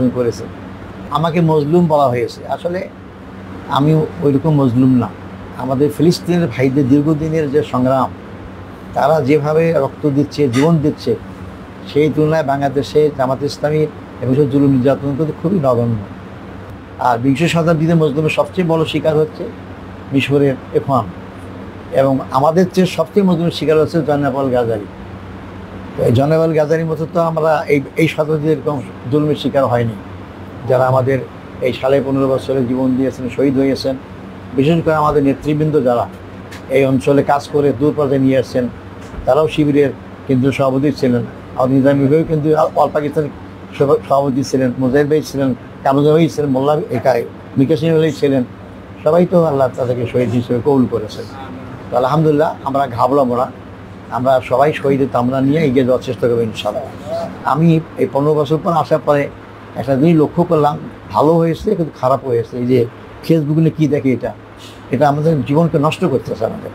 নির্যাতন করেছে, আমাকে মজলুম বলা হয়েছে। আসলে আমি ওইরকম মজলুম না। আমাদের ফিলিস্তিনের ভাইদের দীর্ঘদিনের যে সংগ্রাম, তারা যেভাবে রক্ত দিচ্ছে, জীবন দিচ্ছে, সেই তুলনায় বাংলাদেশে জামাত ইসলামী এবং জুলুম নির্যাতন কিন্তু খুবই নগণ্য। আর বিংশ শতাব্দীতে মজলুমের সবচেয়ে বড় শিকার হচ্ছে মিশরের এখওয়ান, এবং আমাদের চেয়ে সবচেয়ে মজলুমের শিকার হচ্ছে জয়নাল গাজারি। তো এই জয়নাল গাজারির মতো তো আমরা এই শতাব্দীতে এরকম জুলুমের শিকার হয়নি, যারা আমাদের এই 15.5 বছরে জীবন দিয়েছেন, শহীদ হয়েছেন। বিশেষ করে আমাদের নেতৃবৃন্দ যারা এই অঞ্চলে কাজ করে দূর পর্যায়ে নিয়ে আসছেন, তারাও শিবিরের কেন্দ্রীয় সভাপতি ছিলেন, আর নিজামী ভাইও কিন্তু অল পাকিস্তান সভাপতি ছিলেন, মুজাহিদ ভাই ছিলেন, কামরুজ্জামান ভাই ছিলেন, মোল্লা মিকা সিং ভাই ছিলেন। সবাই তো আল্লাহ তাদেরকে শহীদ হিসেবে কবুল করেছেন। তো আলহামদুলিল্লাহ, আমরা ঘাবড়াবো না, আমরা সবাই শহীদের তামনা নিয়ে এগিয়ে যাওয়ার চেষ্টা করবো ইনশাআল্লাহ। আমি এই 15 বছর পর আসার পরে একটা জিনিস লক্ষ্য করলাম, ভালো হয়েছে কিন্তু খারাপ হয়েছে। এই যে ফেসবুকে কী দেখে, এটা আমাদের জীবনকে নষ্ট করতেছে। আমাদের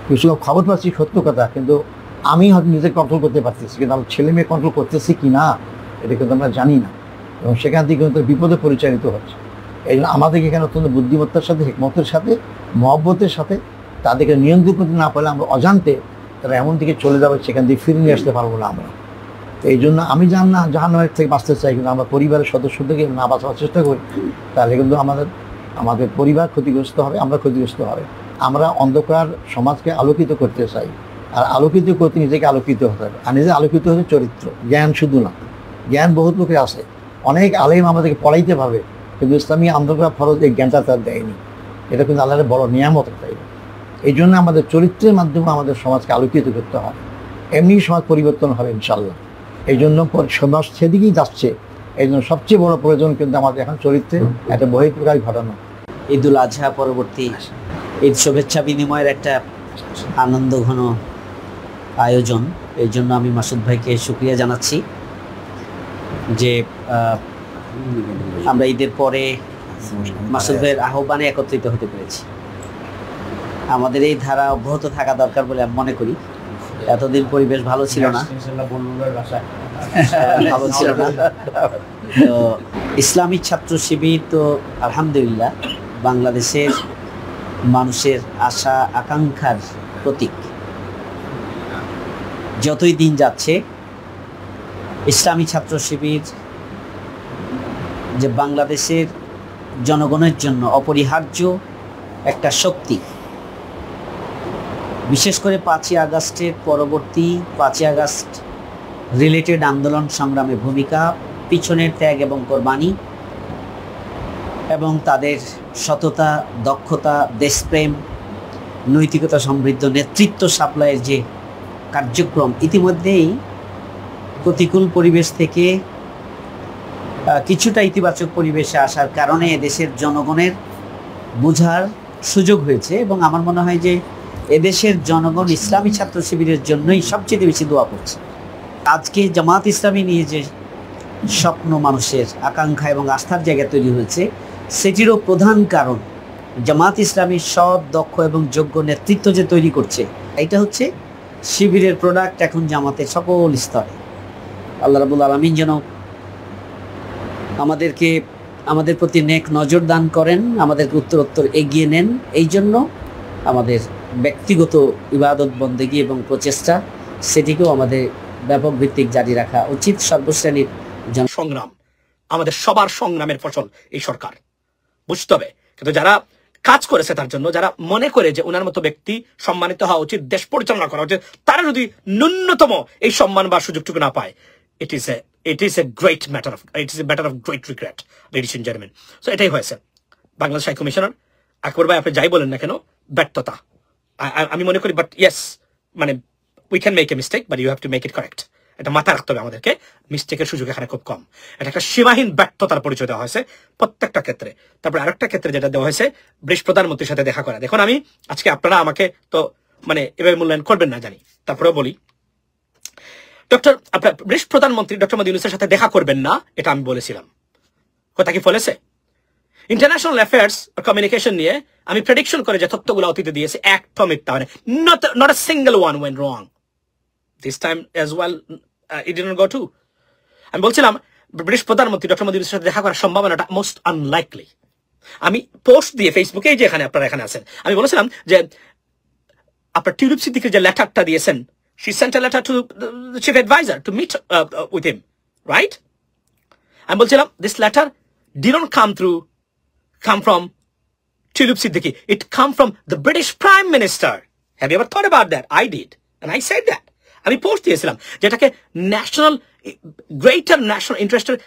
কিছু খবর পাচ্ছি সত্য কথা, কিন্তু আমি হয়তো নিজে কন্ট্রোল করতে পারতেছি, কিন্তু আমার ছেলে মেয়ে কন্ট্রোল করতেছি কি না এটা কিন্তু আমরা জানি না, এবং সেখান থেকে কিন্তু বিপদে পরিচালিত হচ্ছে। এই জন্য আমাদেরকে এখানে অত্যন্ত বুদ্ধিমত্তার সাথে, হিকমতের সাথে, মহব্বতের সাথে তাদেরকে নিয়ন্ত্রণ করতে না পারলে আমরা অজান্তে তারা এমন দিকে চলে যাবে, সেখান থেকে ফিরে নিয়ে আসতে পারবো না আমরা। তো এই জন্য আমি জাহান্নামের থেকে বাঁচতে চাই, কিন্তু আমরা পরিবারের সদস্যদেরকে না বাঁচাবার চেষ্টা করি, তাহলে কিন্তু আমাদের পরিবার ক্ষতিগ্রস্ত হবে, আমরা ক্ষতিগ্রস্ত হবে। আমরা অন্ধকার সমাজকে আলোকিত করতে চাই, আর আলোকিত করতে নিজেকে আলোকিত হতে হবে। আর নিজে আলোকিত হতে চরিত্র, জ্ঞান শুধু না। জ্ঞান বহুত লোকের আছে, অনেক আলেম আমাদেরকে পড়াইতে পারবে, কিন্তু ইসলামী আন্দোলন ফরজ এই জ্ঞানটা তার দেয়নি। এটা কিন্তু আল্লাহর বড় নিয়ামত। তাই এই জন্য আমাদের চরিত্রের মাধ্যমে আমাদের সমাজকে আলোকিত করতে হবে, এমনি সমাজ পরিবর্তন হবে ইনশাল্লাহ। এই জন্য সমাজ সেদিকেই যাচ্ছে। এই জন্য সবচেয়ে বড় প্রয়োজন কিন্তু আমাদের এখন চরিত্রে একটা বহিঃপ্রকাশ ঘটানো। ঈদুল আজহা পরবর্তী ঈদ শুভেচ্ছা বিনিময়ের একটা আনন্দ ঘন আয়োজন। এই জন্য আমি মাসুদ ভাইকে শুকরিয়া জানাচ্ছি যে আমরা ঈদের পরে মাসুদ ভাইয়ের আহ্বানে একত্রিত হতে পেরেছি। আমাদের এই ধারা অব্যাহত থাকা দরকার বলে আমি মনে করি। এতদিন পরিবেশ ভালো ছিল না, ভালো ছিল না। তো ইসলামী ছাত্র শিবির তো আলহামদুলিল্লাহ বাংলাদেশের মানুষের আশা আকাঙ্ক্ষার প্রতীক। যতই দিন যাচ্ছে ইসলামী ছাত্র শিবির যে বাংলাদেশের জনগণের জন্য অপরিহার্য একটা শক্তি। বিশেষ করে 5ই আগস্টের পরবর্তী 5ই আগস্ট রিলেটেড আন্দোলন সংগ্রামে ভূমিকা, পিছনের ত্যাগ এবং কোরবানি, এবং তাদের সততা, দক্ষতা, দেশপ্রেম, নৈতিকতা সমৃদ্ধ নেতৃত্ব সাপ্লাইয়ের যে কার্যক্রম, ইতিমধ্যেই প্রতিকূল পরিবেশ থেকে কিছুটা ইতিবাচক পরিবেশে আসার কারণে দেশের জনগণের বোঝার সুযোগ হয়েছে। এবং আমার মনে হয় যে এদেশের জনগণ ইসলামী ছাত্র শিবিরের জন্যই সবচেয়ে বেশি দোয়া করছে। আজকে জামাত ইসলামী নিয়ে যে স্বপ্ন, মানুষের আকাঙ্ক্ষা এবং আস্থার জায়গা তৈরি হয়েছে, সেটিরও প্রধান কারণ জামাত ইসলামী সৎ, দক্ষ এবং যোগ্য নেতৃত্ব যে তৈরি করছে, এটা হচ্ছে শিবিরের প্রোডাক্ট এখন জামাতের সকল স্তরে। আল্লাহ রাব্বুল আলামিন যেন আমাদের প্রতি নেক নজর দান করেন, আমাদেরকে উত্তরোত্তর এগিয়ে নেন। এই জন্য আমাদের ব্যক্তিগত ইবাদত বন্দেগী এবং প্রচেষ্টা, সেটিকেও আমাদের ব্যাপক ভিত্তিক জারি রাখা উচিত। সর্বশ্রেণীর সংগ্রাম, আমাদের সবার সংগ্রামের ফসল এই সরকার, বুঝতে হবে। কিন্তু যারা কাজ করেছে তার জন্য, যারা মনে করে যে ওনার মতো ব্যক্তি সম্মানিত হওয়া উচিত, দেশ পরিচালনা করা উচিত, তারা যদি ন্যূনতম এই সম্মান বা সুযোগটুকু না পায়, it is a great matter of great regret, ladies and gentlemen. So এটাই হয়েছে। বাংলাদেশ হাই কমিশনার আকবর ভাই, আপনি যাই বলেন না কেন, ব্যর্থতা আমি মনে করি, বাট ইয়েস, মানে we can make a mistake, but you have to make it correct. এটা মাথায় রাখতে হবে আমাদেরকে, মিস্টেকের সুযোগ এখানে খুব কম। এটা একটা সীমাহীন ব্যর্থতার পরিচয় দেওয়া হয়েছে প্রত্যেকটা ক্ষেত্রে। তারপরে আরেকটা ক্ষেত্রে যেটা দেওয়া হয়েছে, ব্রিটিশ প্রধানমন্ত্রীর সাথে দেখা করা। দেখুন, আমি আজকে আপনারা আমাকে তো মানে এভাবে মূল্যায়ন করবেন না জানি, তারপরেও বলি, আপনার ব্রিটিশ প্রধানমন্ত্রী ডক্টর মোহাম্মদ ইউনূসের সাথে দেখা করবেন না, এটা আমি বলেছিলাম। কথা কি ফলেছে? ইন্টারন্যাশনাল অ্যাফেয়ার্স আর কমিউনিকেশন নিয়ে আমি প্রেডিকশন করে যে তথ্যগুলো অতীতে দিয়েছে, একটা মিথ্যা, মানে not a single one went wrong. This time as well, it didn't go too. আমি বলছিলাম ব্রিটিশ প্রধানমন্ত্রী ডক্টর মোদীর সাথে দেখা করার সম্ভাবনাটা মোস্ট আনলাইকলি। আমি পোস্ট দিয়ে ফেসবুকে, যে এখানে আপনারা এখানে আছেন, আমি বলেছিলাম যে আপনার টিউলিপ সিদ্দিকের যে লেটারটা দিয়েছেন, she sent a letter to the chief advisor to meet with him, right? আমি বলছিলাম this letter didn't come from Tulip Siddiqui. It come from the British Prime Minister. Have you ever thought about that? I did, and I said that. আমি post দিয়েছিলাম যেটাকে greater national ইন্টারেস্টের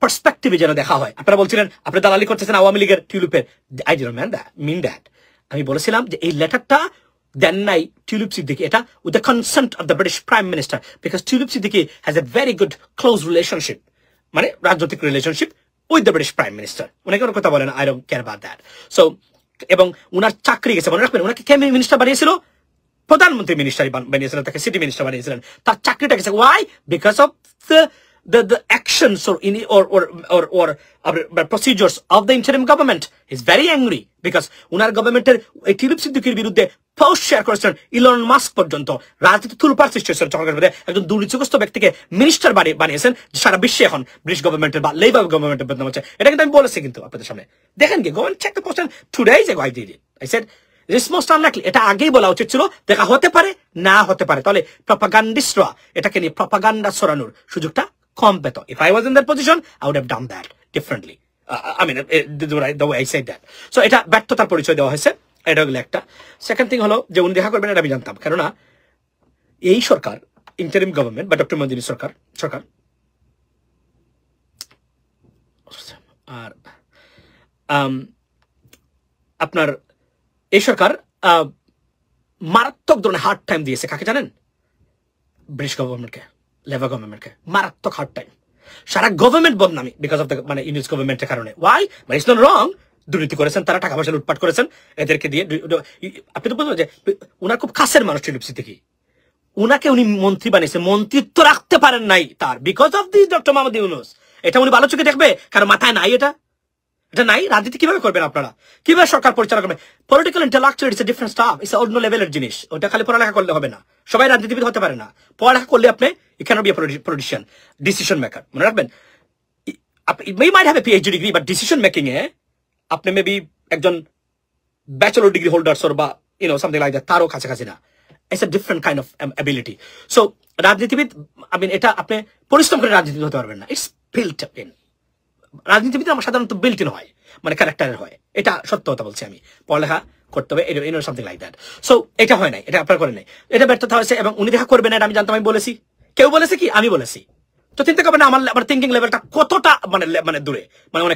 পার্সপেক্টিভে যেন দেখা হয়। আপনারা বলছিলেন আপনি দালালি করতেছেন আওয়ামী লীগের টিউলিপের। I didn't mean that. আমি বলেছিলাম যে এই লেটারটা দেন নাই টিউলিপ সিদ্দিকি, এটা with the consent of the British prime minister, because Tulip Siddiq has a very good close relationship, মানে রাজনৈতিক relationship with the British prime minister. উনাকে কোনো কথা বলেন, I don't care about that. So এবং উনার চাকরি গেছে, মনে রাখবেন উনাকে কে মিনিস্টার বানিয়েছিল? প্রধানমন্ত্রী মিনিস্টার বানিয়েছিলেন, তাকে সিটি মিনিস্টার বানিয়েছিলেন। তার চাকরিটা গেছে, why? Because of the actions or procedures of the interim government. He's very angry because উনার গভর্নমেন্টের এই টিউলিপ সিদ্দিকির বিরুদ্ধে পোস্ট শেয়ার করেছেন ইলন মাস্ক পর্যন্ত। রাজনীতি তুলপার সৃষ্টি হয়েছিল চক্রের মধ্যে, একজন দুর্নীতিগ্রস্ত ব্যক্তিকে মিনিস্টার বানিয়েছেন সারা বিশ্বে এখন ব্রিটিশ গভর্নমেন্টের বা লেবার গভর্নমেন্টের বদনাম হচ্ছে। এটা কিন্তু আমি বলেছি কিন্তু আপনাদের সামনে, দেখেন কি, go and check the post 2 days ago I did it. I said this is most unlikely. এটা আগেই বলা উচিত ছিল, দেখা হতে পারে না হতে পারে, তাহলে প্রপাগান্ডিস্টরা এটাকে নিয়ে প্রপাগান্ডা ছড়ানোর সুযোগটা কম পেত। If I was in that position, I would have done that differently. I mean, the way I said that. So এটা ব্যর্থতার পরিচয় দেওয়া হয়েছে, এটা হলো একটা। সেকেন্ড থিং হলো যে উনি দেখা করবেন এটা আমি জানতাম, কেননা এই সরকার ইন্টারিম গভর্নমেন্ট বা ডক্টর মোদীর সরকার আর আপনার এই সরকার মারাত্মক ধরনের হার্ড টাইম দিয়েছে। কাকে জানেন? ব্রিটিশ গভর্নমেন্টকে, লেবার গভর্নমেন্টকে মারাত্মক হার্ড টাইম। সারা গভর্নমেন্ট বদনামি বিকজ অফ দ্য মানে ইংলিশ গভর্নমেন্টের কারণে। ওয়াই? মানে ইটস নট রং, দুর্নীতি করেছেন তারা, টাকা পয়সা লুটপাট করেছেন এদেরকে দিয়ে। আপনি তো বলবেন যে উনার খুব কাছের মানুষ টিউলিপ সিদ্দিকি, উনাকে উনি মন্ত্রী বানিয়েছে, মন্ত্রিত্ব রাখতে পারেন নাই তার because of this doctor Mohammad Yunus. এটা উনি ভালো চোখে দেখবে, কারণ মাথায় নাই এটা নাই। রাজনীতি কিভাবে করবেন আপনারা? কিভাবে সরকার পরিচালনা করবেন? Political intellectual it's a different staff, it's অন্য লেভেলের জিনিস। ওটা খালি পড়ালেখা করলে হবে না, সবাই রাজনীতিবিদ হতে পারে না। পড়ালেখা করলে আপনি you cannot be a politician, decision maker. মনে রাখবেন, you might have a PhD degree, but decision making এ আপনি মেবি একজন ব্যাচেলর ডিগ্রি হোল্ডার্স বা something like that, তারও কাছাকাছি না। It's a different kind of ability. So রাজনীতিবিদ, এটা আপনি পরিশ্রম করে রাজনীতিবিদ হতে পারবেন না। It's built in. রাজনীতিবিদ আমার সাধারণত বিল্ট ইন হয়, মানে ক্যারেক্টারের হয়। এটা সত্য কথা বলছি আমি। পড়ালেখা করতে হবে, সামথিং লাইক দ্যাট। সো এটা হয় নাই, এটা আপনার করেন নাই, এটা ব্যর্থতা হয়েছে। এবং উনি দেখা করবেন এটা আমি জানতাম, আমি বলেছি। কেউ বলেছে কি? আমি বলেছি। তো চিন্তা করবেন আমার থিঙ্কিং লেভেলটা কতটা মানে দূরে, মানে অনেক